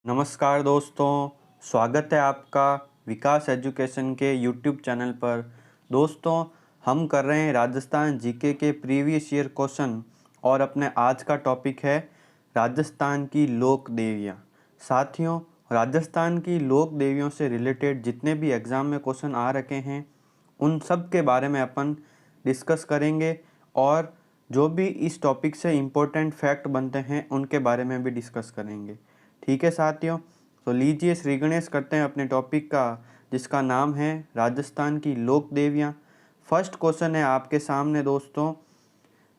नमस्कार दोस्तों, स्वागत है आपका विकास एजुकेशन के यूट्यूब चैनल पर। दोस्तों, हम कर रहे हैं राजस्थान जीके के प्रीवियस ईयर क्वेश्चन और अपने आज का टॉपिक है राजस्थान की लोक देवियाँ। साथियों, राजस्थान की लोक देवियों से रिलेटेड जितने भी एग्ज़ाम में क्वेश्चन आ रखे हैं उन सब के बारे में अपन डिस्कस करेंगे और जो भी इस टॉपिक से इम्पोर्टेंट फैक्ट बनते हैं उनके बारे में भी डिस्कस करेंगे। ठीक है साथियों, तो लीजिए श्री गणेश करते हैं अपने टॉपिक का, जिसका नाम है राजस्थान की लोक देवियाँ। फर्स्ट क्वेश्चन है आपके सामने दोस्तों,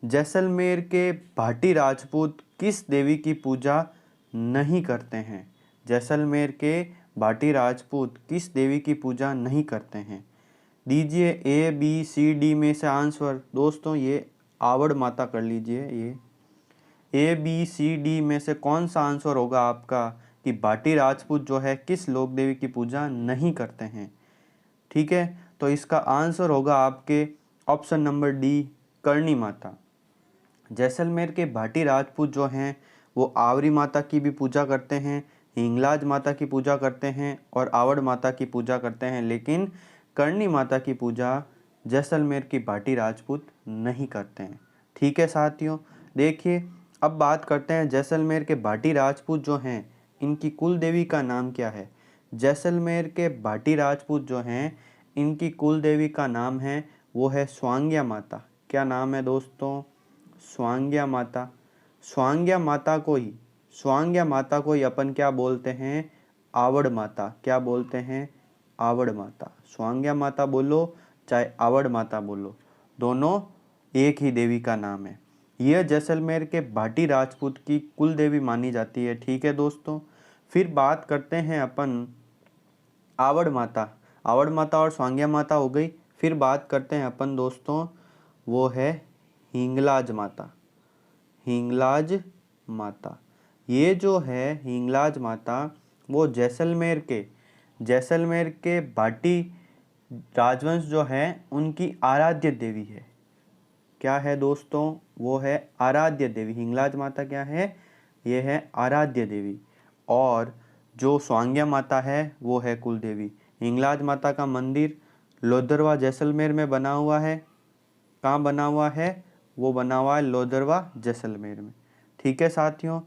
जैसलमेर के भाटी राजपूत किस देवी की पूजा नहीं करते हैं? जैसलमेर के भाटी राजपूत किस देवी की पूजा नहीं करते हैं? दीजिए ए बी सी डी में से आंसर। दोस्तों, ये आवड़ माता कर लीजिए। ये ए बी सी डी में से कौन सा आंसर होगा आपका कि भाटी राजपूत जो है किस लोक देवी की पूजा नहीं करते हैं? ठीक है, तो इसका आंसर होगा आपके option number D, Karni Mata. Jaisalmer के भाटी राजपूत जो हैं वो आवरी माता की भी पूजा करते हैं, हिंगलाज माता की पूजा करते हैं और आवड़ माता की पूजा करते हैं, लेकिन करणी माता की पूजा जैसलमेर की भाटी राजपूत नहीं करते हैं। ठीक है साथियों, देखिए अब बात करते हैं जैसलमेर के भाटी राजपूत जो हैं इनकी कुल देवी का नाम क्या है। जैसलमेर के भाटी राजपूत जो हैं इनकी कुल देवी का नाम है वो है स्वांग्या माता। क्या नाम है दोस्तों? स्वांग्या माता। स्वांग्या माता को ही अपन क्या बोलते हैं? आवड़ माता। क्या बोलते हैं? आवड़ माता। स्वांग्या माता बोलो चाहे आवड़ माता बोलो, दोनों एक ही देवी का नाम है। यह जैसलमेर के भाटी राजपूत की कुल देवी मानी जाती है। ठीक है दोस्तों, फिर बात करते हैं अपन आवड़ माता। आवड़ माता और स्वांग्या माता हो गई। फिर बात करते हैं अपन दोस्तों, वो है हिंगलाज माता। हिंगलाज माता, ये जो है हिंगलाज माता वो जैसलमेर के भाटी राजवंश जो है उनकी आराध्य देवी है। क्या है दोस्तों? वो है आराध्य देवी। हिंगलाज माता क्या है? ये है आराध्य देवी। और जो स्वांग्या माता है वो है कुल देवी। हिंगलाज माता का मंदिर लोदरवा जैसलमेर में बना हुआ है। कहाँ बना हुआ है? वो बना हुआ है लोदरवा जैसलमेर में। ठीक है साथियों,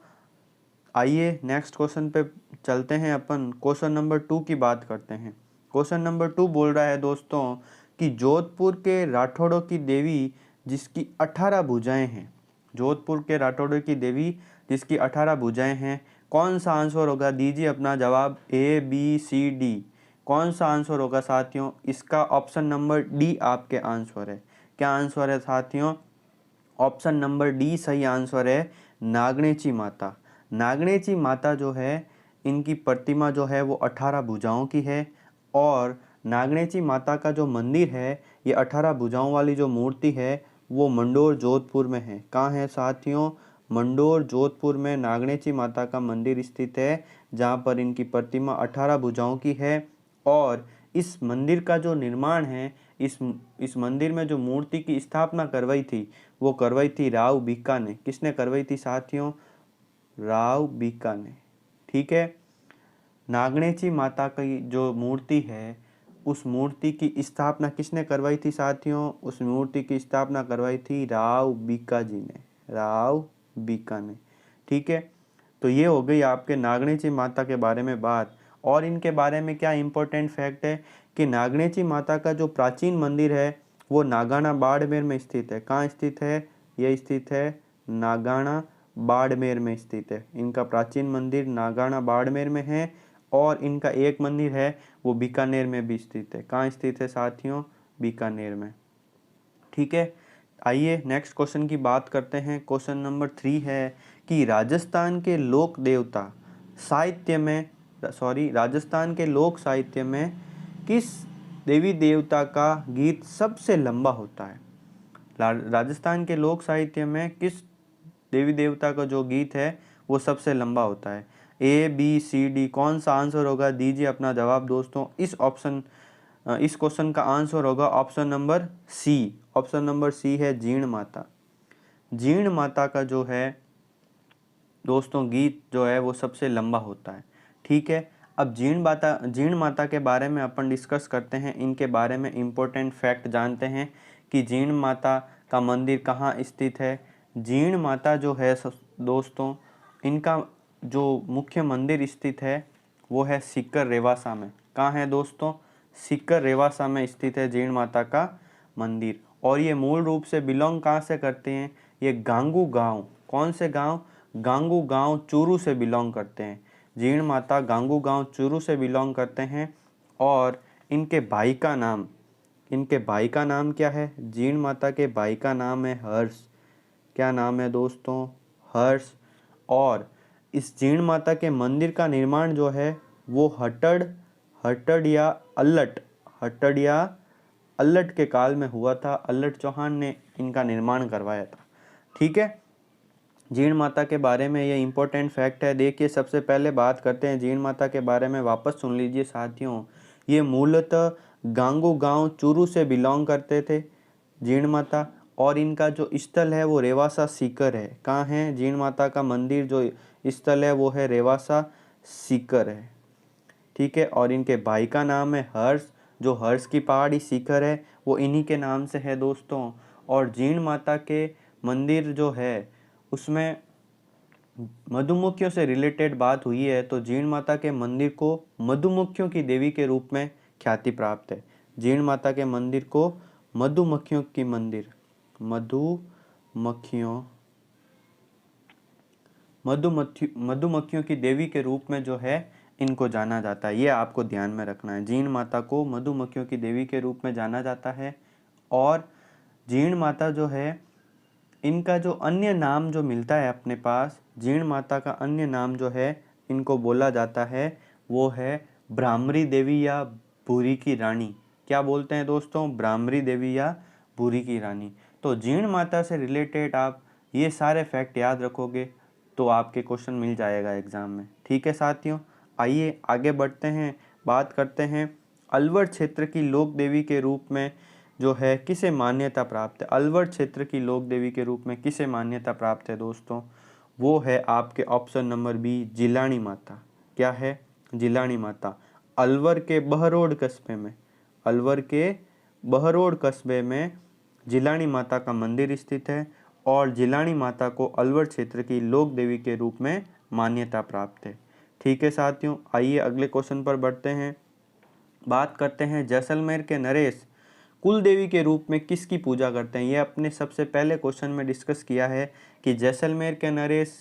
आइए नेक्स्ट क्वेश्चन पे चलते हैं। अपन क्वेश्चन नंबर 2 की बात करते हैं। क्वेश्चन नंबर 2 बोल रहा है दोस्तों कि जोधपुर के राठौड़ों की देवी जिसकी 18 भुजाएं हैं, जोधपुर के राठौड़ों की देवी जिसकी 18 भुजाएं हैं, कौन सा आंसर होगा? दीजिए अपना जवाब ए बी सी डी। कौन सा आंसर होगा साथियों? इसका ऑप्शन नंबर डी आपके आंसर है। क्या आंसर है साथियों? ऑप्शन नंबर डी सही आंसर है, नागणेची माता। नागणेची माता जो है इनकी प्रतिमा जो है वो 18 भुजाओं की है और नागणेची माता का जो मंदिर है, ये 18 भुजाओं वाली जो मूर्ति है वो मंडोर जोधपुर में है। कहाँ है साथियों? मंडोर जोधपुर में नागणेची माता का मंदिर स्थित है, जहाँ पर इनकी प्रतिमा 18 भुजाओं की है। और इस मंदिर का जो निर्माण है, इस मंदिर में जो मूर्ति की स्थापना करवाई थी वो करवाई थी राव बीका ने। किसने करवाई थी साथियों? राव बीका ने। ठीक है, नागणेची माता की जो मूर्ति है उस मूर्ति की स्थापना किसने करवाई थी साथियों? उस मूर्ति की स्थापना करवाई थी राव बीका जी ने, राव बीका ने। ठीक है, तो ये हो गई आपके नागणेची माता के बारे में बात। और इनके बारे में क्या इंपॉर्टेंट फैक्ट है कि नागणेची माता का जो प्राचीन मंदिर है वो नागाना बाड़मेर में स्थित है। कहाँ स्थित है? ये स्थित है नागाना बाड़मेर में स्थित है। इनका प्राचीन मंदिर नागाना बाड़मेर में है और इनका एक मंदिर है वो बीकानेर में भी स्थित है। कहाँ स्थित है साथियों? बीकानेर में। ठीक है, आइए नेक्स्ट क्वेश्चन की बात करते हैं। क्वेश्चन नंबर 3 है कि राजस्थान के लोक साहित्य में किस देवी देवता का गीत सबसे लंबा होता है? राजस्थान के लोक साहित्य में किस देवी देवता का जो गीत है वो सबसे लंबा होता है? ए बी सी डी, कौन सा आंसर होगा? दीजिए अपना जवाब दोस्तों। इस क्वेश्चन का आंसर होगा option number C. Option number C है जीण माता। जीण माता का जो है दोस्तों गीत जो है वो सबसे लंबा होता है। ठीक है। अब जीण माता के बारे में अपन डिस्कस करते हैं, इनके बारे में इम्पोर्टेंट फैक्ट जानते हैं कि जीण माता का मंदिर कहाँ स्थित है। जीण माता जो है दोस्तों, इनका जो मुख्य मंदिर स्थित है वो है सीकर रेवासा में। कहाँ है दोस्तों? सीकर रेवासा में स्थित है जीण माता का मंदिर। और ये मूल रूप से बिलोंग कहाँ से करते हैं? ये गांगू गांव, कौन से गांव? गांगू गांव चूरू से बिलोंग करते हैं। जीण माता गांगू गांव चूरू से बिलोंग करते हैं। और इनके भाई का नाम क्या है? जीण माता के भाई का नाम है हर्ष। क्या नाम है दोस्तों? हर्ष। और इस जीण माता के मंदिर का निर्माण जो है वो हट्टड़ या अल्लट के काल में हुआ था। अल्लट चौहान ने इनका निर्माण करवाया था। ठीक है। जीण माता के बारे में ये इंपॉर्टेंट फैक्ट है। देखिए, सबसे पहले बात करते हैं जीण माता के बारे में। वापस सुन लीजिए साथियों, ये मूलतः गांगू गांव चूरू से बिलोंग करते थे जीण माता। और इनका जो स्थल है वो रेवासा सीकर है। कहाँ है? जीण माता का मंदिर जो स्थल है वो है रेवासा सीकर है। ठीक है। और इनके भाई का नाम है हर्ष। जो हर्ष की पहाड़ी सीकर है वो इन्हीं के नाम से है दोस्तों। और जीण माता के मंदिर जो है उसमें मधुमक्खियों से रिलेटेड बात हुई है, तो जीण माता के मंदिर को मधुमक्खियों की देवी के रूप में ख्याति प्राप्त है। जीण माता के मंदिर को मधुमक्खियों की देवी के रूप में जो है इनको जाना जाता है। ये आपको ध्यान में रखना है, जीण माता को मधुमक्खियों की देवी के रूप में जाना जाता है। और जीण माता जो है, इनका जो अन्य नाम जो मिलता है अपने पास, जीण माता का अन्य नाम जो है इनको बोला जाता है वो है भ्रामरी देवी या भूरी की रानी। क्या बोलते हैं दोस्तों? भ्रामरी देवी या भूरी की रानी। तो जीण माता से रिलेटेड आप ये सारे फैक्ट याद रखोगे तो आपके क्वेश्चन मिल जाएगा एग्जाम में। ठीक है साथियों, आइए आगे बढ़ते हैं, बात करते हैं अलवर क्षेत्र की लोक देवी के रूप में जो है किसे मान्यता प्राप्त है। अलवर क्षेत्र की लोक देवी के रूप में किसे मान्यता प्राप्त है दोस्तों? वो है आपके option number B, Jilani Mata. क्या है? जिलानी माता। अलवर के बहरोड कस्बे में जिलानी माता का मंदिर स्थित है। और जिलानी माता को अलवर क्षेत्र की लोक देवी के रूप में मान्यता प्राप्त है। ठीक है साथियों, आइए अगले क्वेश्चन पर बढ़ते हैं। बात करते हैं जैसलमेर के नरेश कुल देवी के रूप में किसकी पूजा करते हैं। ये अपने सबसे पहले क्वेश्चन में डिस्कस किया है कि जैसलमेर के नरेश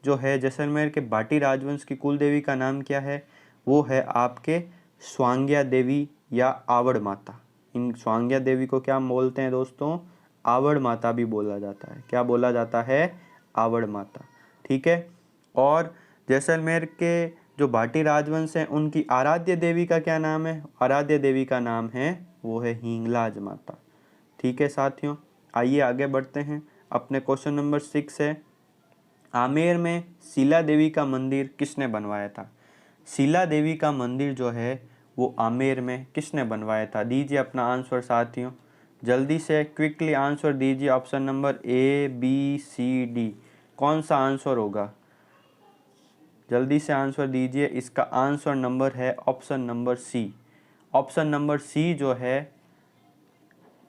जो है, जैसलमेर के भाटी राजवंश की कुल देवी का नाम क्या है? वो है आपके स्वांग्या देवी या आवड़ माता। इन स्वांग्या देवी को क्या बोलते हैं दोस्तों? आवड़ माता भी बोला जाता है। क्या बोला जाता है? आवड़ माता। ठीक है। और जैसलमेर के जो भाटी राजवंश हैं उनकी आराध्य देवी का क्या नाम है? आराध्य देवी का नाम है वो है हिंगलाज माता। ठीक है साथियों, आइए आगे बढ़ते हैं। अपने क्वेश्चन नंबर 6 है, आमेर में शीला देवी का मंदिर किसने बनवाया था? शीला देवी का मंदिर जो है वो आमेर में किसने बनवाया था? दीजिए अपना आंसर साथियों, जल्दी से क्विकली आंसर दीजिए। Option number A, B, C, D, कौन सा आंसर होगा? जल्दी से आंसर दीजिए। इसका आंसर नंबर है option number C. Option number C जो है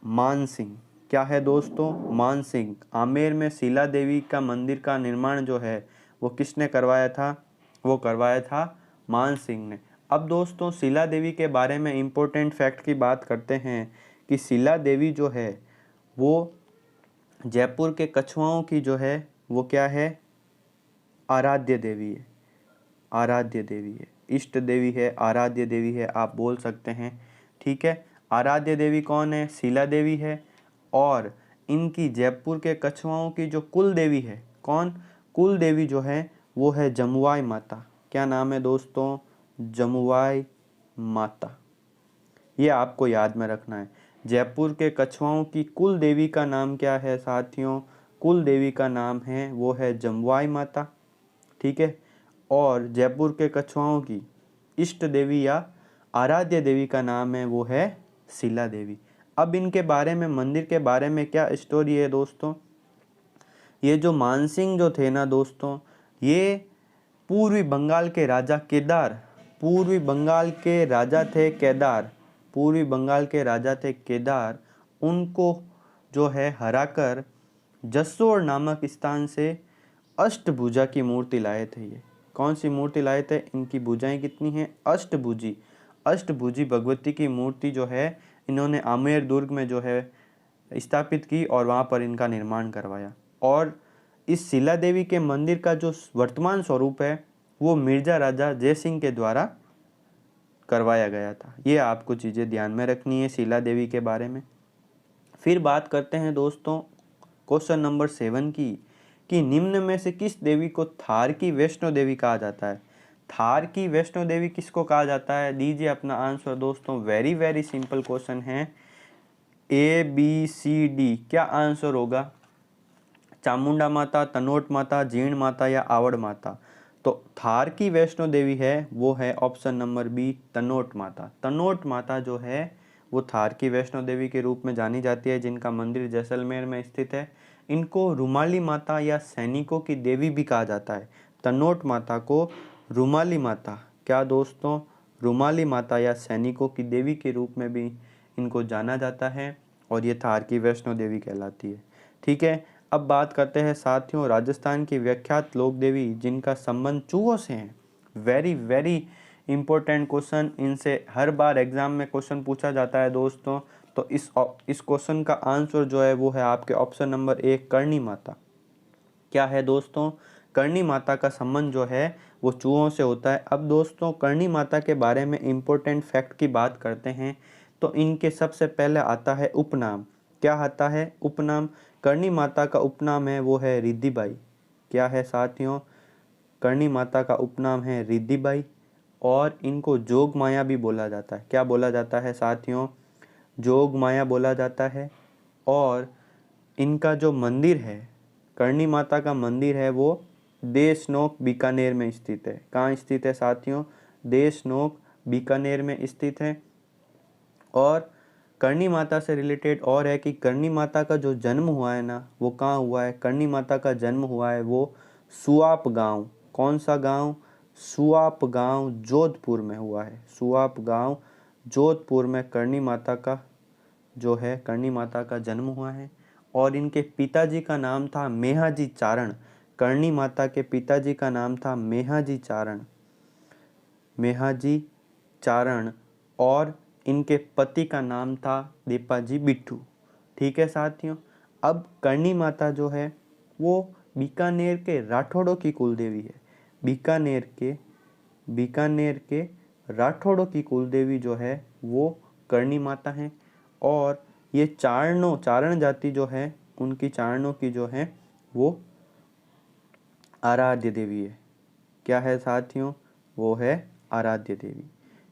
मानसिंह। क्या है दोस्तों? मानसिंह। आमेर में शीला देवी का मंदिर का निर्माण जो है वो किसने करवाया था? वो करवाया था मानसिंह ने। अब दोस्तों शीला देवी के बारे में इम्पोर्टेंट फैक्ट की बात करते हैं कि शीला देवी जो है वो जयपुर के कछुआओं की जो है वो क्या है? आराध्य देवी है। आराध्य देवी है, इष्ट देवी है, आराध्य देवी है, आप बोल सकते हैं। ठीक है। आराध्य देवी कौन है? शीला देवी है। और इनकी जयपुर के कछुआओं की जो कुल देवी है, कौन? कुल देवी जो है वो है जमुआई माता। क्या नाम है दोस्तों? जमुआई माता। ये आपको याद में रखना है। जयपुर के कछुआओं की कुल देवी का नाम क्या है साथियों? कुल देवी का नाम है वो है जमुआई माता। ठीक है। और जयपुर के कछुआओं की इष्ट देवी या आराध्य देवी का नाम है वो है शीला देवी। अब इनके बारे में, मंदिर के बारे में क्या स्टोरी है दोस्तों? ये जो मानसिंह जो थे ना दोस्तों, ये पूर्वी बंगाल के राजा केदार, पूर्वी बंगाल के राजा थे केदार, पूर्वी बंगाल के राजा थे केदार, उनको जो है हराकर जसोर नामक स्थान से अष्टभुजा की मूर्ति लाए थे। ये कौन सी मूर्ति लाए थे? इनकी भुजाएं कितनी हैं? अष्टभुजी, अष्टभुजी भगवती की मूर्ति जो है इन्होंने आमेर दुर्ग में जो है स्थापित की और वहाँ पर इनका निर्माण करवाया। और इस शिला देवी के मंदिर का जो वर्तमान स्वरूप है वो मिर्जा राजा जयसिंह के द्वारा करवाया गया था। ये आपको चीज़ें ध्यान में रखनी है शिला देवी के बारे में। फिर बात करते हैं दोस्तों क्वेश्चन नंबर 7 की, कि निम्न में से किस देवी को थार की वैष्णो देवी कहा जाता है? थार की वैष्णो देवी किसको कहा जाता है? दीजिए अपना आंसर दोस्तों। वेरी वेरी सिंपल क्वेश्चन है, ABCD क्या आंसर होगा? चामुंडा माता, तनोट माता, जीण माता या आवड़ माता? तो थार की वैष्णो देवी है वो है ऑप्शन नंबर बी, तनोट माता। तनोट माता जो है वो थार की वैष्णो देवी के रूप में जानी जाती है, जिनका मंदिर जैसलमेर में स्थित है। इनको रुमाली माता या सैनिकों की देवी भी कहा जाता है। तनोट माता को रुमाली माता, क्या दोस्तों? रुमाली माता या सैनिकों की देवी के रूप में भी इनको जाना जाता है और ये थार की वैष्णो देवी कहलाती है। ठीक है, अब बात करते हैं साथियों राजस्थान की विख्यात लोक देवी जिनका संबंध चूहों से है। वेरी वेरी इंपॉर्टेंट क्वेश्चन, इनसे हर बार एग्जाम में क्वेश्चन पूछा जाता है दोस्तों। तो इस क्वेश्चन का आंसर जो है वो है आपके ऑप्शन नंबर 1, करणी माता। क्या है दोस्तों? करणी माता का संबंध जो है वो चूहों से होता है। अब दोस्तों करणी माता के बारे में इंपॉर्टेंट फैक्ट की बात करते हैं तो इनके सबसे पहले आता है उपनाम। क्या आता है? उपनाम। करणी माता का उपनाम है वो है रिद्धिबाई। क्या है साथियों? करणी माता का उपनाम है रिद्धिबाई। और इनको जोग माया भी बोला जाता है। क्या बोला जाता है साथियों? जोग माया बोला जाता है। और इनका जो मंदिर है, करणी माता का मंदिर है वो देशनोक बीकानेर में स्थित है। कहाँ स्थित है साथियों? देशनोक बीकानेर में स्थित है। और करणी माता से रिलेटेड और है कि करणी माता का जो जन्म हुआ है ना वो कहाँ हुआ है? करणी माता का जन्म हुआ है वो सुआप गांव। कौन सा गांव? सुआप गांव जोधपुर में हुआ है। सुआप गांव जोधपुर में करणी माता का जो है करणी माता का जन्म हुआ है। और इनके पिताजी का नाम था मेहाजी चारण। करणी माता के पिताजी का नाम था मेहाजी चारण, मेहाजी चारण। और इनके पति का नाम था दीपाजी बिट्ठू। ठीक है साथियों, अब करणी माता जो है वो बीकानेर के राठौड़ों की कुल देवी है। बीकानेर के राठौड़ों की कुल देवी जो है वो करणी माता है। और ये चारण जाति जो है उनकी चारणों की जो है वो आराध्य देवी है। क्या है साथियों? वो है आराध्य देवी।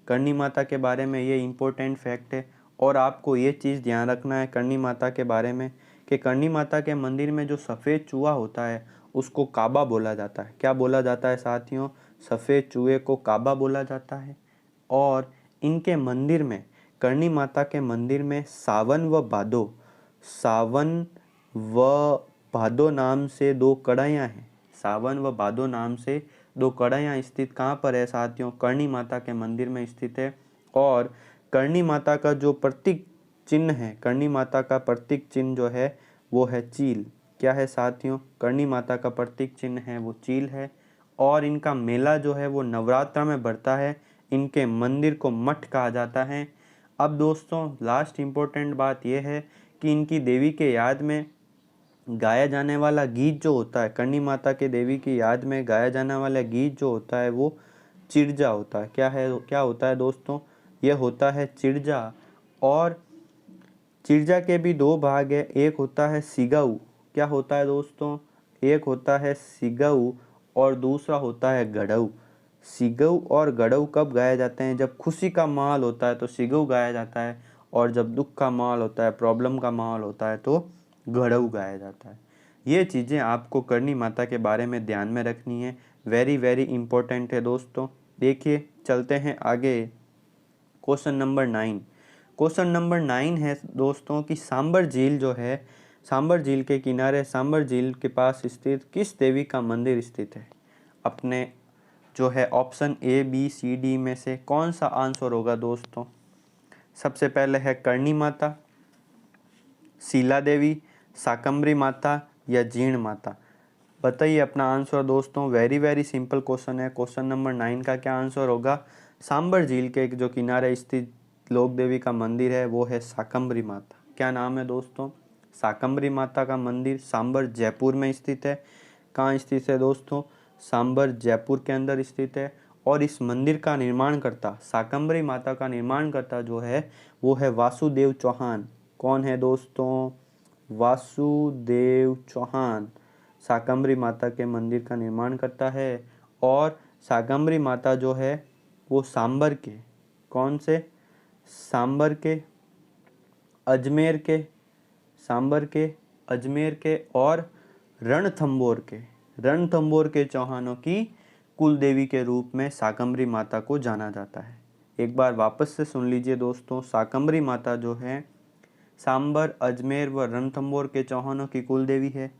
करणी माता के बारे में ये इम्पोर्टेंट फैक्ट है। और आपको ये चीज़ ध्यान रखना है करणी माता के बारे में कि करणी माता के मंदिर में जो सफ़ेद चूहा होता है उसको काबा बोला जाता है। क्या बोला जाता है साथियों? सफ़ेद चूहे को काबा बोला जाता है। और इनके मंदिर में, करणी माता के मंदिर में सावन व भादो नाम से 2 कड़ायाँ हैं। सावन व भादो नाम से 2 कड़ायाँ स्थित कहाँ पर है साथियों? करणी माता के मंदिर में स्थित है। और करणी माता का जो प्रतीक चिन्ह है, करणी माता का प्रतीक चिन्ह जो है वो है चील। क्या है साथियों? करणी माता का प्रतीक चिन्ह है वो चील है। और इनका मेला जो है वो नवरात्र में बढ़ता है। इनके मंदिर को मठ कहा जाता है। अब दोस्तों लास्ट इम्पोर्टेंट बात यह है कि इनकी देवी के याद में गाया जाने वाला गीत जो होता है, करणी माता के देवी की याद में गाया जाने वाला गीत जो होता है वो चिरजा होता है। क्या होता है दोस्तों? यह होता है चिरजा। और चिरजा के भी 2 भाग है, एक होता है सिगाऊ। क्या होता है दोस्तों? एक होता है सिगाऊ और दूसरा होता है गढ़ऊ। सिगऊ और गढ़ऊ कब गाए जाते हैं? जब खुशी का माहौल होता है तो सिगऊ गाया जाता है, और जब दुख का माहौल होता है, प्रॉब्लम का माहौल होता है तो गढ़ऊ गाया जाता है। ये चीज़ें आपको करणी माता के बारे में ध्यान में रखनी है। वेरी वेरी इंपॉर्टेंट है दोस्तों। देखिए चलते हैं आगे। Question number 9। क्वेश्चन नंबर 9 है दोस्तों कि सांबर झील जो है, सांबर झील के किनारे, सांबर झील के पास स्थित किस देवी का मंदिर स्थित है? अपने जो है option A B C D में से कौन सा आंसर होगा दोस्तों? सबसे पहले है करणी माता, शीला देवी, शाकंभरी माता या जीण माता। बताइए अपना आंसर दोस्तों। वेरी वेरी सिंपल क्वेश्चन है। क्वेश्चन नंबर 9 का क्या आंसर होगा? सांबर झील के जो किनारे स्थित लोक देवी का मंदिर है वो है शाकंभरी माता। क्या नाम है दोस्तों? शाकंभरी माता का मंदिर सांबर जयपुर में स्थित है। कहाँ स्थित है दोस्तों? सांबर जयपुर के अंदर स्थित है। और इस मंदिर का निर्माण करता, शाकंभरी माता का निर्माण करता जो है वो है वासुदेव चौहान। कौन है दोस्तों? वासुदेव चौहान शाकंभरी माता के मंदिर का निर्माण करता है। और शाकंभरी माता जो है वो सांबर के, कौन से? सांबर के, अजमेर के, सांबर के, अजमेर के और रणथंभौर के चौहानों की कुल देवी के रूप में शाकंभरी माता को जाना जाता है। एक बार वापस से सुन लीजिए दोस्तों। शाकंभरी माता जो है सांबर, अजमेर व रणथंभौर के चौहानों की कुल देवी है।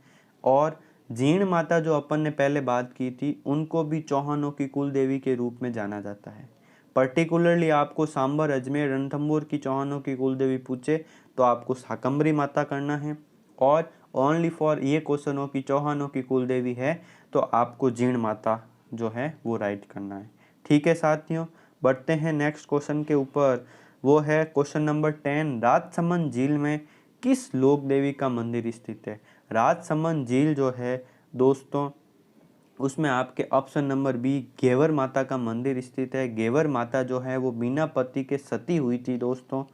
और जीण माता जो अपन ने पहले बात की थी उनको भी चौहानों की कुल देवी के रूप में जाना जाता है। पर्टिकुलरली आपको सांबर, अजमेर, रणथंभौर की चौहानों की कुल देवी पूछे तो आपको शाकंभरी माता करना है। और ओनली फॉर ये क्वेश्चनों की चौहानों की कुल देवी है तो आपको जीण माता जो है वो राइट करना है। ठीक है साथियों, बढ़ते हैं नेक्स्ट क्वेश्चन के ऊपर। वो है क्वेश्चन नंबर 10। राजसमंद झील में किस लोक देवी का मंदिर स्थित है? राजसमंद झील जो है दोस्तों उसमें आपके ऑप्शन नंबर बी घेवर माता का मंदिर स्थित है। घेवर माता जो है वो बिना पति के सती हुई थी दोस्तों।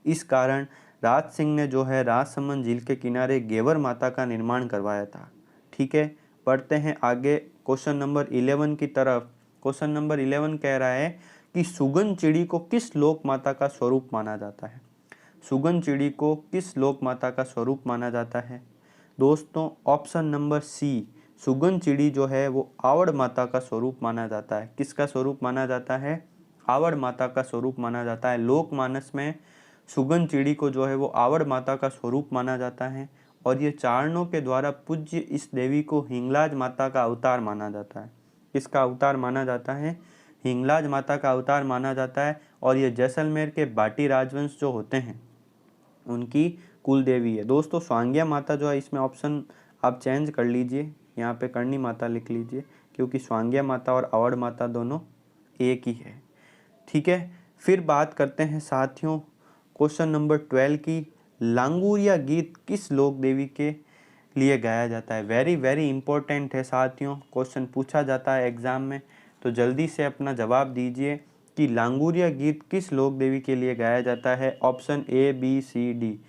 इस कारण राज सिंह ने जो है राजसमंद झील के किनारे घेवर माता का निर्माण करवाया था। ठीक है, पढ़ते हैं आगे क्वेश्चन नंबर 11 की तरफ। क्वेश्चन नंबर 11 कह रहा है कि सुगन चिड़ी को किस लोक माता का स्वरूप माना जाता है? सुगन चिड़ी को किस लोक माता का स्वरूप माना जाता है? दोस्तों ऑप्शन नंबर सी, सुगन चिड़ी जो है वो आवड़ माता का स्वरूप माना जाता है। किसका स्वरूप माना जाता है? आवड़ माता का स्वरूप माना जाता है। लोकमानस में सुगन चिड़ी को जो है वो आवड़ माता का स्वरूप माना जाता है। और ये चारणों के द्वारा पूज्य इस देवी को हिंगलाज माता का अवतार माना जाता है। किसका अवतार माना जाता है? हिंगलाज माता का अवतार माना जाता है। और ये जैसलमेर के बाटी राजवंश जो होते हैं उनकी कुल देवी है। दोस्तों स्वांग्या माता जो है इसमें ऑप्शन आप चेंज कर लीजिए, यहाँ पे करणी माता लिख लीजिए क्योंकि स्वांग्या माता और अवड़ माता दोनों एक ही है। ठीक है, फिर बात करते हैं साथियों क्वेश्चन नंबर 12 की। लांगुरिया गीत किस लोक देवी के लिए गाया जाता है? वेरी वेरी इंपॉर्टेंट है साथियों, क्वेश्चन पूछा जाता है एग्जाम में, तो जल्दी से अपना जवाब दीजिए कि लांगुरिया गीत किस लोक देवी के लिए गाया जाता है। Option A B C D.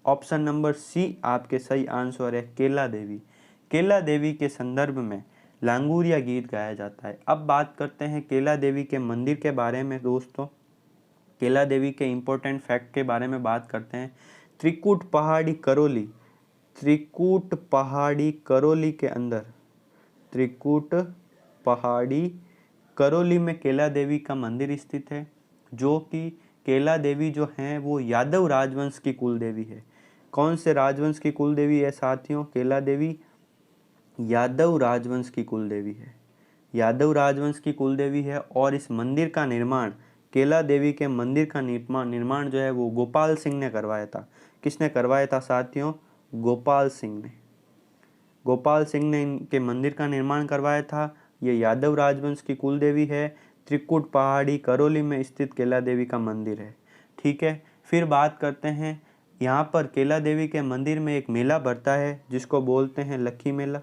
Option number C आपके सही आंसर है केला देवी। केला देवी के संदर्भ में लांगुरिया गीत गाया जाता है। अब बात करते हैं केला देवी के मंदिर के बारे में दोस्तों। केला देवी के इम्पोर्टेंट फैक्ट के बारे में बात करते हैं। त्रिकूट पहाड़ी करौली, त्रिकूट पहाड़ी करौली के अंदर, त्रिकूट पहाड़ी करौली में केला देवी का मंदिर स्थित है। जो कि केला देवी जो हैं वो यादव राजवंश की कुल देवी है। कौन से राजवंश की कुल देवी है साथियों? केला देवी यादव राजवंश की कुल देवी है। यादव राजवंश की कुल देवी है। और इस मंदिर का निर्माण, केला देवी के मंदिर का निर्माण जो है वो गोपाल सिंह ने करवाया था। किसने करवाया था साथियों? गोपाल सिंह ने। गोपाल सिंह ने इनके मंदिर का निर्माण करवाया था। ये यादव राजवंश की कुल देवी है। त्रिकुट पहाड़ी करौली में स्थित केला देवी का मंदिर है। ठीक है, फिर बात करते हैं यहाँ पर केला देवी के मंदिर में एक मेला भरता है जिसको बोलते हैं लक्खी मेला।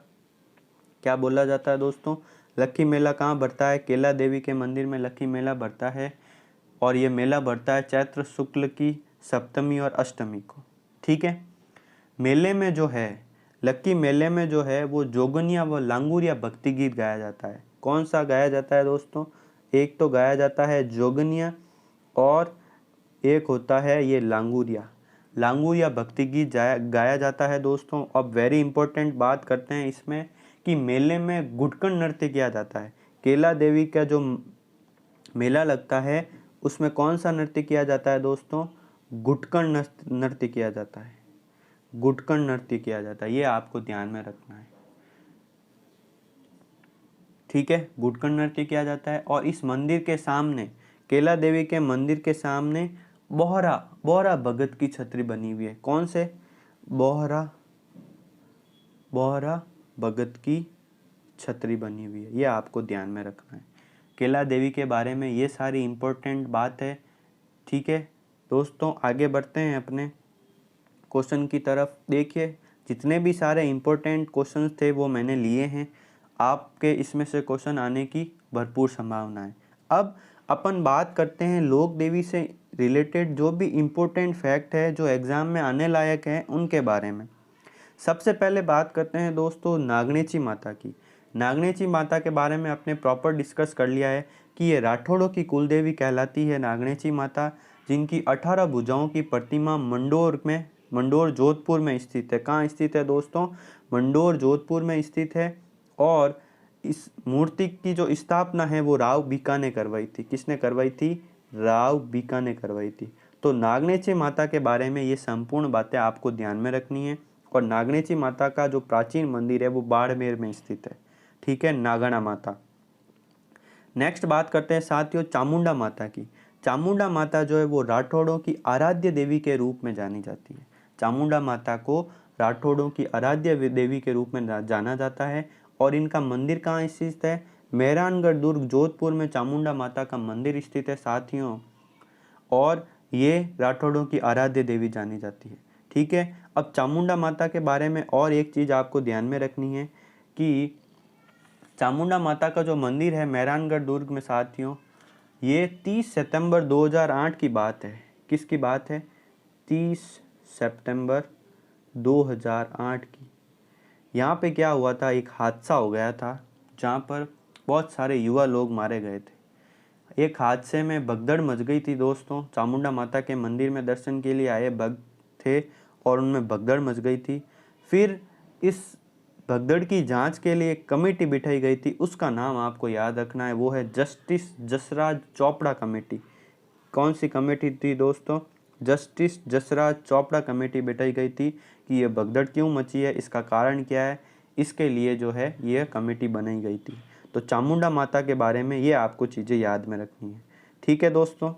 क्या बोला जाता है दोस्तों? लक्खी मेला कहाँ भरता है? केला देवी के मंदिर में लक्खी मेला भरता है। और ये मेला भरता है चैत्र शुक्ल की सप्तमी और अष्टमी को। ठीक है, मेले में जो है, लक्की मेले में जो है वो जोगनिया व लांगुरिया भक्ति गीत गाया जाता है। कौन सा गाया जाता है दोस्तों? एक तो गाया जाता है जोगनिया और एक होता है ये लांगुरिया। लांगुरिया भक्ति गीत गाया जाता है दोस्तों। अब वेरी इंपॉर्टेंट बात करते हैं इसमें कि मेले में गुटकन नृत्य किया जाता है। केला देवी का जो मेला लगता है उसमें कौन सा नृत्य किया जाता है दोस्तों? गुटकन नृत्य किया जाता है। गुटकन नृत्य किया जाता है, ये आपको ध्यान में रखना है। ठीक है, गुटकन नृत्य किया जाता है। और इस मंदिर के सामने, केला देवी के मंदिर के सामने बोहरा भगत की छतरी बनी हुई है। कौन से? बोहरा भगत की छतरी बनी हुई है, ये आपको ध्यान में रखना है। केला देवी के बारे में ये सारी इम्पोर्टेंट बात है। ठीक है दोस्तों, आगे बढ़ते हैं अपने क्वेश्चन की तरफ। देखिए, जितने भी सारे इम्पोर्टेंट क्वेश्चंस थे वो मैंने लिए हैं। आपके इसमें से क्वेश्चन आने की भरपूर संभावना है। अब अपन बात करते हैं लोक देवी से रिलेटेड जो भी इम्पोर्टेंट फैक्ट है जो एग्ज़ाम में आने लायक है उनके बारे में। सबसे पहले बात करते हैं दोस्तों नागणेची माता की। नागणेची माता के बारे में आपने प्रॉपर डिस्कस कर लिया है कि ये राठौड़ों की कुलदेवी कहलाती है नागणेची माता, जिनकी 18 भुजाओं की प्रतिमा मंडोर जोधपुर में स्थित है। कहाँ स्थित है दोस्तों? मंडोर जोधपुर में स्थित है। और इस मूर्ति की जो स्थापना है वो राव बीका ने करवाई थी। किसने करवाई थी? राव बीका ने करवाई थी। तो नागणेची माता के बारे में ये संपूर्ण बातें आपको ध्यान में रखनी है। और नागणेची माता का जो प्राचीन मंदिर है वो बाड़मेर में स्थित है। ठीक है, नागणा माता। नेक्स्ट बात करते हैं साथियों चामुंडा माता की। चामुंडा माता जो है वो राठौड़ों की आराध्य देवी के रूप में जानी जाती है। चामुंडा माता को राठौड़ों की आराध्य देवी के रूप में जाना जाता है। और इनका मंदिर कहाँ स्थित है? मेहरानगढ़ दुर्ग जोधपुर में चामुंडा माता का मंदिर स्थित है साथियों। और ये राठौड़ों की आराध्य देवी जानी जाती है। ठीक है, अब चामुंडा माता के बारे में और एक चीज़ आपको ध्यान में रखनी है कि चामुंडा माता का जो मंदिर है मेहरानगढ़ दुर्ग में साथियों, ये 30 सितंबर 2008 की बात है। किसकी बात है? 30 सितंबर 2008 की। यहाँ पे क्या हुआ था, एक हादसा हो गया था जहाँ पर बहुत सारे युवा लोग मारे गए थे। एक हादसे में भगदड़ मच गई थी दोस्तों। चामुंडा माता के मंदिर में दर्शन के लिए आए भक्त थे और उनमें भगदड़ मच गई थी। फिर इस भगदड़ की जांच के लिए एक कमेटी बिठाई गई थी, उसका नाम आपको याद रखना है, वो है जस्टिस जसराज चोपड़ा कमेटी। कौन सी कमेटी थी दोस्तों? जस्टिस जसराज चोपड़ा कमेटी बिठाई गई थी कि ये भगदड़ क्यों मची है, इसका कारण क्या है, इसके लिए जो है ये कमेटी बनाई गई थी। तो चामुंडा माता के बारे में ये आपको चीज़ें याद में रखनी है। ठीक है दोस्तों,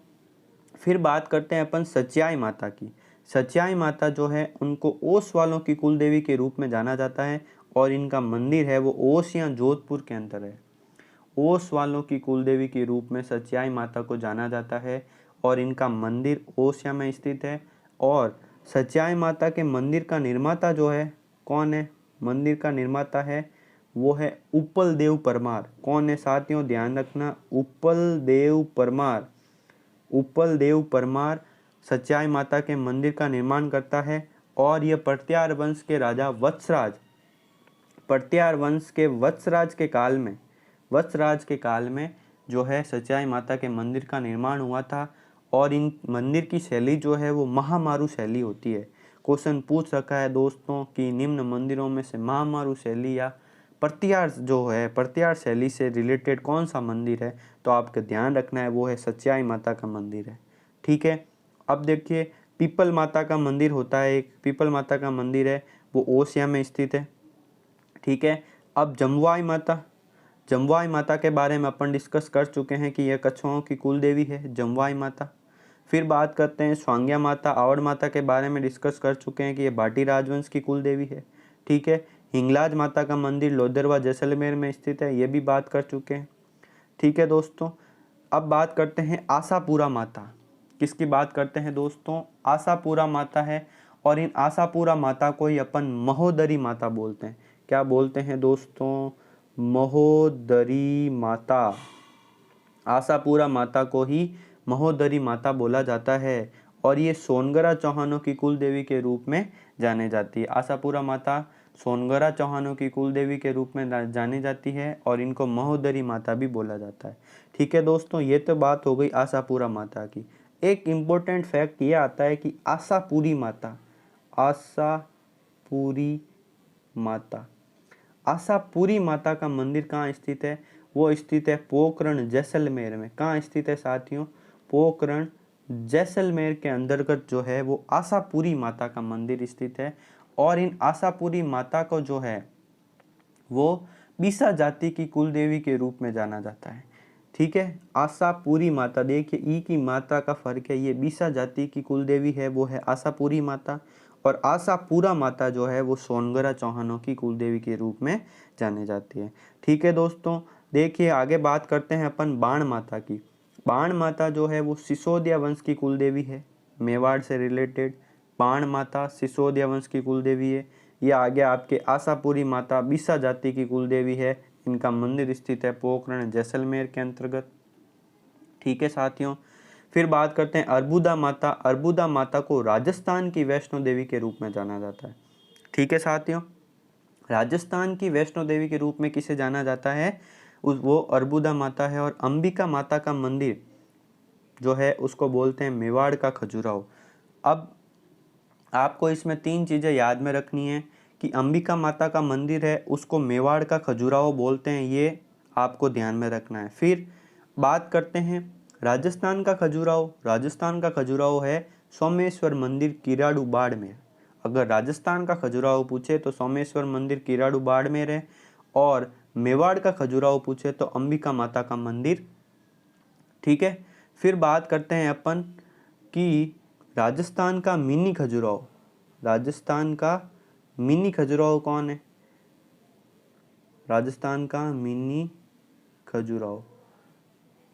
फिर बात करते हैं अपन सच्याई माता की। सच्याई माता जो है उनको ओस वालों की कुलदेवी के रूप में जाना जाता है। और इनका मंदिर है वो ओस या जोधपुर के अंदर है। ओस वालों की कुलदेवी के रूप में सच्याई माता को जाना जाता है। और इनका मंदिर ओसिया में स्थित है। और सच्याई माता के मंदिर का निर्माता जो है कौन है? मंदिर का निर्माता है वो है उपल देव परमार। कौन है साथियों? ध्यान रखना, उपल देव परमार। उपल देव परमार सच्याई माता के मंदिर का निर्माण करता है। और यह पर्त्यार वंश के राजा पर्त्यार वंश के वत्सराज के काल में जो है सच्याई माता के मंदिर का निर्माण हुआ था। और इन मंदिर की शैली जो है वो महामारू शैली होती है। क्वेश्चन पूछ रखा है दोस्तों कि निम्न मंदिरों में से महामारू शैली या पर्त्यार शैली से रिलेटेड कौन सा मंदिर है, तो आपको ध्यान रखना है वो है सच्याई माता का मंदिर है। ठीक है, अब देखिए पीपल माता का मंदिर होता है, एक पीपल माता का मंदिर है वो ओसिया में स्थित है। ठीक है, अब जमवाई माता के बारे में अपन डिस्कस कर चुके हैं कि यह कछुओं की कुल देवी है जमवाई माता। फिर बात करते हैं स्वांग्या माता आवड़ माता के बारे में डिस्कस कर चुके हैं कि यह भाटी राजवंश की कुल देवी है। ठीक है, हिंगलाज माता का मंदिर लोदरवा जैसलमेर में स्थित है, ये भी बात कर चुके हैं। ठीक है दोस्तों, अब बात करते हैं आशापुरा माता। किसकी बात करते हैं दोस्तों? आशापुरा माता है। और इन आशापुरा माता को ही अपन महोदरी माता बोलते हैं। क्या बोलते हैं दोस्तों? महोदरी माता। आशापुरा माता को ही महोदरी माता बोला जाता है। और ये सोनगरा चौहानों की कुल देवी के रूप में जाने जाती है। आशापुरा माता सोनगरा चौहानों की कुल देवी के रूप में जानी जाती है और इनको महोदरी माता भी बोला जाता है। ठीक है दोस्तों, ये तो बात हो गई आशापुरा माता की। एक इम्पोर्टेंट फैक्ट ये आता है कि आशापुरी माता का मंदिर कहाँ स्थित है? वो स्थित है पोखरण जैसलमेर में। कहाँ स्थित है साथियों? पोखरण जैसलमेर के अंतर्गत जो है वो आशापुरी माता का मंदिर स्थित है। और इन आशापुरी माता को जो है वो बीसा जाति की कुल देवी के रूप में जाना जाता है। ठीक है, आशापुरी माता, देखिए ई की मात्रा का फर्क है। ये बीसा जाति की कुल देवी है वो है आशापुरी माता, और आशापुरा माता जो है वो सोनगरा चौहानों की कुल देवी के रूप में जाने जाती है। ठीक है दोस्तों, देखिए आगे बात करते हैं अपन बाण माता की। बाण माता जो है वो सिसोदिया वंश की कुल देवी है, मेवाड़ से रिलेटेड। बाण माता सिसोदिया वंश की कुल देवी है। ये आगे आपके आशापुरी माता बीसा जाति की कुल देवी है। इनका मंदिर स्थित है पोखरण जैसलमेर के अंतर्गत। ठीक है साथियों, फिर बात करते हैं अर्बुदा माता। अर्बुदा माता को राजस्थान की वैष्णो देवी के रूप में जाना जाता है। ठीक है साथियों, राजस्थान की वैष्णो देवी के रूप में किसे जाना जाता है, वो अर्बुदा माता है। और अंबिका माता का मंदिर जो है उसको बोलते हैं मेवाड़ का खजुराहो। अब आपको इसमें 3 चीज़ें याद में रखनी है कि अंबिका माता का मंदिर है उसको मेवाड़ का खजुराहो बोलते हैं, ये आपको ध्यान में रखना है। फिर बात करते हैं राजस्थान का खजुराहो। राजस्थान का खजुराहो है सोमेश्वर मंदिर किराड़ू बाड़मेर। अगर राजस्थान का खजुराहो पूछे तो सोमेश्वर मंदिर किराड़ू बाड़मेर है, और मेवाड़ का खजुराहो पूछे तो अंबिका माता का मंदिर। ठीक है, फिर बात करते हैं अपन कि राजस्थान का मिनी खजुराहो। राजस्थान का मिनी खजुराहो कौन है, राजस्थान का मिनी खजुराहो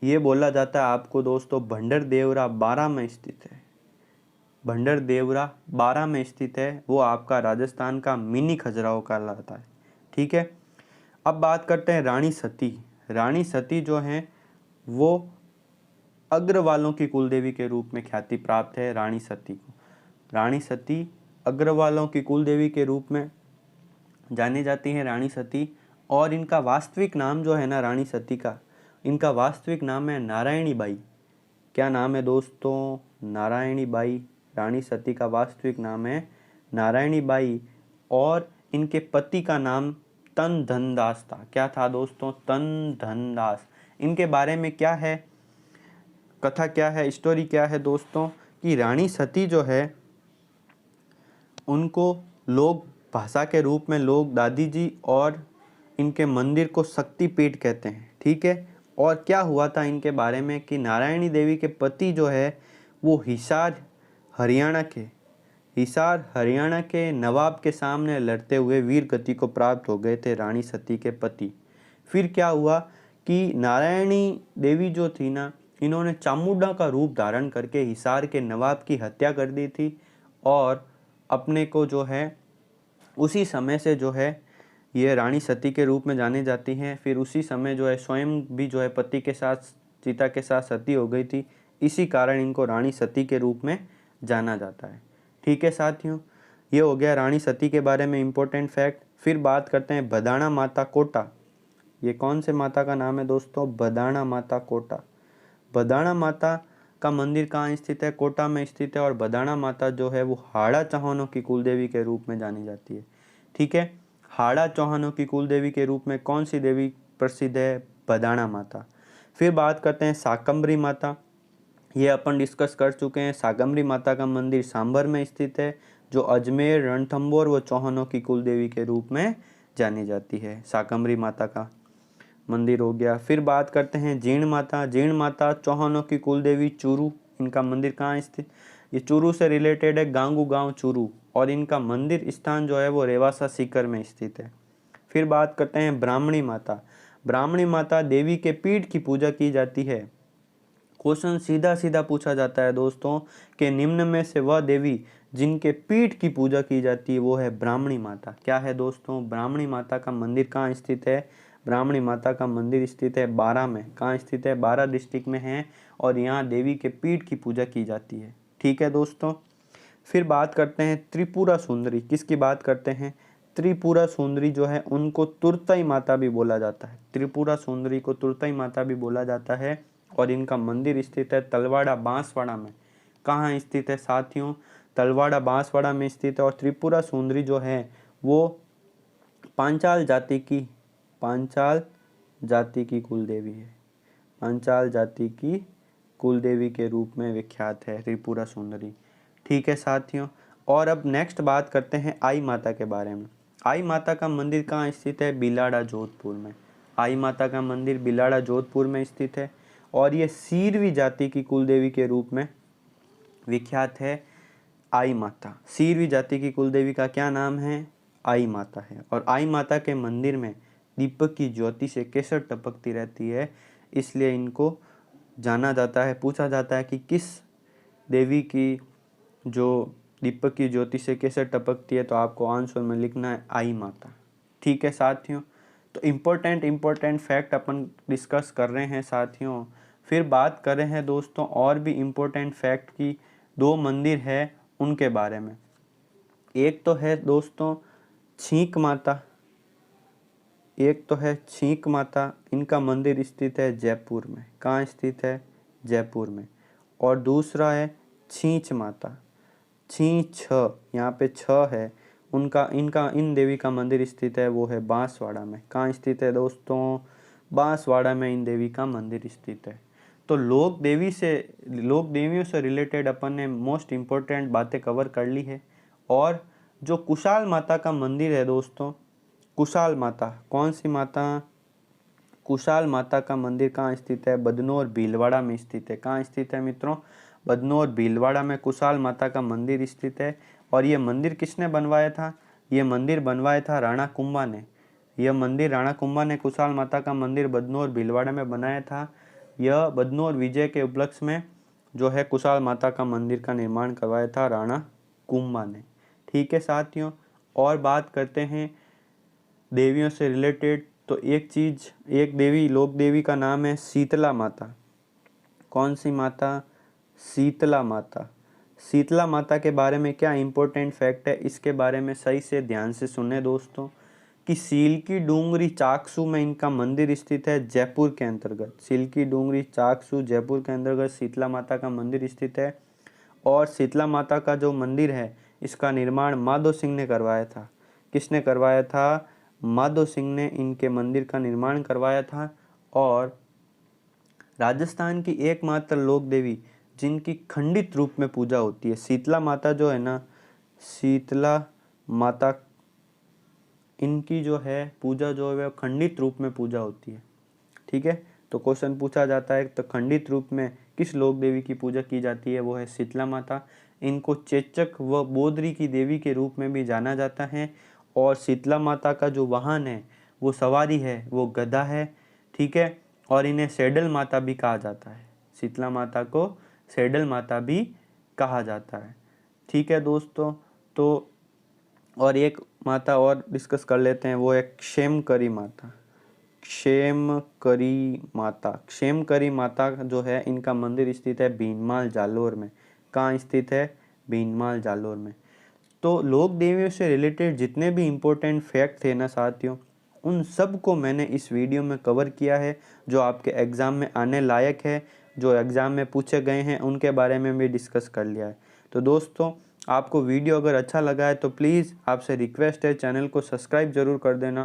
ये बोला जाता है आपको दोस्तों भंडर देवरा 12 में स्थित है। भंडर देवरा 12 में स्थित है, वो आपका राजस्थान का मिनी खजुराहो कहलाता है। ठीक है, अब बात करते हैं रानी सती। रानी सती जो हैं वो अग्रवालों की कुलदेवी के रूप में ख्याति प्राप्त है। रानी सती को, रानी सती अग्रवालों की कुलदेवी के रूप में जानी जाती है रानी सती। और इनका वास्तविक नाम जो है ना रानी सती का, इनका वास्तविक नाम है नारायणी बाई। क्या नाम है दोस्तों, नारायणी बाई। रानी सती का वास्तविक नाम है नारायणी बाई, और इनके पति का नाम तन धन दास था। क्या था दोस्तों, तन धन दास। इनके बारे में क्या है, कथा क्या है, स्टोरी क्या है दोस्तों, कि रानी सती जो है उनको लोग भाषा के रूप में लोग दादी जी और इनके मंदिर को शक्तिपीठ कहते हैं। ठीक है, और क्या हुआ था इनके बारे में कि नारायणी देवी के पति जो है वो हिसार हरियाणा के नवाब के सामने लड़ते हुए वीर गति को प्राप्त हो गए थे रानी सती के पति। फिर क्या हुआ कि नारायणी देवी जो थी ना, इन्होंने चामुंडा का रूप धारण करके हिसार के नवाब की हत्या कर दी थी, और अपने को जो है उसी समय से जो है ये रानी सती के रूप में जानी जाती हैं। फिर उसी समय जो है स्वयं भी जो है पति के साथ सीता के साथ सती हो गई थी, इसी कारण इनको रानी सती के रूप में जाना जाता है। ठीक है साथियों, ये हो गया रानी सती के बारे में इम्पोर्टेंट फैक्ट। फिर बात करते हैं बदाणा माता कोटा। ये कौन से माता का नाम है दोस्तों, बदाणा माता कोटा। बदाणा माता का मंदिर कहाँ स्थित है, कोटा में स्थित है। और बदाणा माता जो है वो हाड़ा चौहानों की कुलदेवी के रूप में जानी जाती है। ठीक है, हाड़ा चौहानों की कुलदेवी के रूप में कौन सी देवी प्रसिद्ध है, बदाणा माता। फिर बात करते हैं शाकंभरी माता। ये अपन डिस्कस कर चुके हैं। शाकंभरी माता का मंदिर सांभर में स्थित है, जो अजमेर, रणथंभौर व चौहानों की कुलदेवी के रूप में जानी जाती है। शाकंभरी माता का मंदिर हो गया। फिर बात करते हैं जीण माता। जीण माता चौहानों की कुलदेवी चूरू, इनका मंदिर कहाँ स्थित, ये चूरू से रिलेटेड है, गांगू गांव चूरू, और इनका मंदिर स्थान जो है वो रेवासा सीकर में स्थित है। फिर बात करते हैं ब्राह्मणी माता। ब्राह्मणी माता देवी के पीठ की पूजा की जाती है। क्वेश्चन सीधा सीधा पूछा जाता है दोस्तों कि निम्न में से वह देवी जिनके पीठ की पूजा की जाती है वो है ब्राह्मणी माता। क्या है दोस्तों, ब्राह्मणी माता का मंदिर कहाँ स्थित है, ब्राह्मणी माता का मंदिर स्थित है बारा में। कहाँ स्थित है, बारा डिस्ट्रिक्ट में है, और यहाँ देवी के पीठ की पूजा की जाती है। ठीक है दोस्तों, फिर बात करते हैं त्रिपुरा सुंदरी। किसकी बात करते हैं, त्रिपुरा सुंदरी जो है उनको तुरतई माता भी बोला जाता है। त्रिपुरा सुंदरी को तुरतई माता भी बोला जाता है, और इनका मंदिर स्थित है तलवाड़ा बांसवाड़ा में। कहाँ स्थित है साथियों, तलवाड़ा बांसवाड़ा में स्थित है। और त्रिपुरा सुंदरी जो है वो पांचाल जाति की कुलदेवी है। पांचाल जाति की कुलदेवी के रूप में विख्यात है त्रिपुरा सुंदरी। ठीक है साथियों, और अब नेक्स्ट बात करते हैं आई माता के बारे में। आई माता का मंदिर कहाँ स्थित है? बिलाड़ा जोधपुर में। आई माता का मंदिर बिलाड़ा जोधपुर में स्थित है और ये सीरवी जाति की कुलदेवी के रूप में विख्यात है। आई माता, सीरवी जाति की कुलदेवी का क्या नाम है? आई माता है। और आई माता के मंदिर में दीपक की ज्योति से केसर टपकती रहती है, इसलिए इनको जाना जाता है, पूछा जाता है कि किस देवी की जो दीपक की ज्योति से केसर टपकती है, तो आपको आंसर में लिखना है आई माता। ठीक है साथियों, तो इम्पोर्टेंट फैक्ट अपन डिस्कस कर रहे हैं साथियों। फिर बात कर रहे हैं दोस्तों और भी इम्पोर्टेंट फैक्ट की। दो मंदिर है उनके बारे में। एक तो है दोस्तों छींक माता, एक तो है छींक माता, इनका मंदिर स्थित है जयपुर में। कहाँ स्थित है? जयपुर में। और दूसरा है छींच माता, छींच, यहाँ पे छ है, इन देवी का मंदिर स्थित है, वो है बांसवाड़ा में। कहाँ स्थित है दोस्तों? बांसवाड़ा में इन देवी का मंदिर स्थित है। तो लोक देवियों से रिलेटेड अपन ने मोस्ट इम्पोर्टेंट बातें कवर कर ली है। और जो कुशाल माता का मंदिर है दोस्तों, कुशाल माता, कौन सी माता? कुशाल माता का मंदिर कहाँ स्थित है? बदनौर भीलवाड़ा में स्थित है। कहाँ स्थित है मित्रों? बदनौर भीलवाड़ा में कुशाल माता का मंदिर स्थित है। और ये मंदिर किसने बनवाया था? ये मंदिर बनवाया था राणा कुंभा ने। यह मंदिर राणा कुंभा ने कुशाल माता का मंदिर बदनौर भीलवाड़ा में बनाया था। यह बदनौर विजय के उपलक्ष्य में जो है कुशाल माता का मंदिर का निर्माण करवाया था राणा कुंभा ने। ठीक है साथियों, और बात करते हैं देवियों से रिलेटेड। तो एक देवी, लोक देवी का नाम है शीतला माता। कौन सी माता? शीतला माता। शीतला माता के बारे में क्या इंपॉर्टेंट फैक्ट है, इसके बारे में सही से ध्यान से सुने दोस्तों, कि सीलकी डूंगरी चाकसू में इनका मंदिर स्थित है, जयपुर के अंतर्गत। सीलकी डूंगरी चाकसू जयपुर के अंतर्गत शीतला माता का मंदिर स्थित है। और शीतला माता का जो मंदिर है, इसका निर्माण माधो सिंह ने करवाया था। किसने करवाया था? माधो सिंह ने इनके मंदिर का निर्माण करवाया था। और राजस्थान की एकमात्र लोक देवी जिनकी खंडित रूप में पूजा होती है, शीतला माता जो है ना, शीतला माता, इनकी जो है पूजा जो है खंडित रूप में पूजा होती है। ठीक है, तो क्वेश्चन पूछा जाता है तो खंडित रूप में किस लोक देवी की पूजा की जाती है? वो है शीतला माता। इनको चेचक व बोदरी की देवी के रूप में भी जाना जाता है। और शीतला माता का जो वाहन है, वो सवारी है, वो गधा है। ठीक है, और इन्हें सैडल माता भी कहा जाता है। शीतला माता को सैडल माता भी कहा जाता है। ठीक है दोस्तों, तो और एक माता और डिस्कस कर लेते हैं, वो है क्षेमकरी माता। क्षेमकरी माता, क्षेमकरी माता जो है, इनका मंदिर स्थित है भीनमाल जालोर में। कहाँ स्थित है? भीनमाल जालोर में। तो लोक देवियों से रिलेटेड जितने भी इम्पोर्टेंट फैक्ट थे ना साथियों, उन सब को मैंने इस वीडियो में कवर किया है, जो आपके एग्ज़ाम में आने लायक है, जो एग्ज़ाम में पूछे गए हैं, उनके बारे में भी डिस्कस कर लिया है। तो दोस्तों, आपको वीडियो अगर अच्छा लगा है तो प्लीज़ आपसे रिक्वेस्ट है, चैनल को सब्सक्राइब ज़रूर कर देना।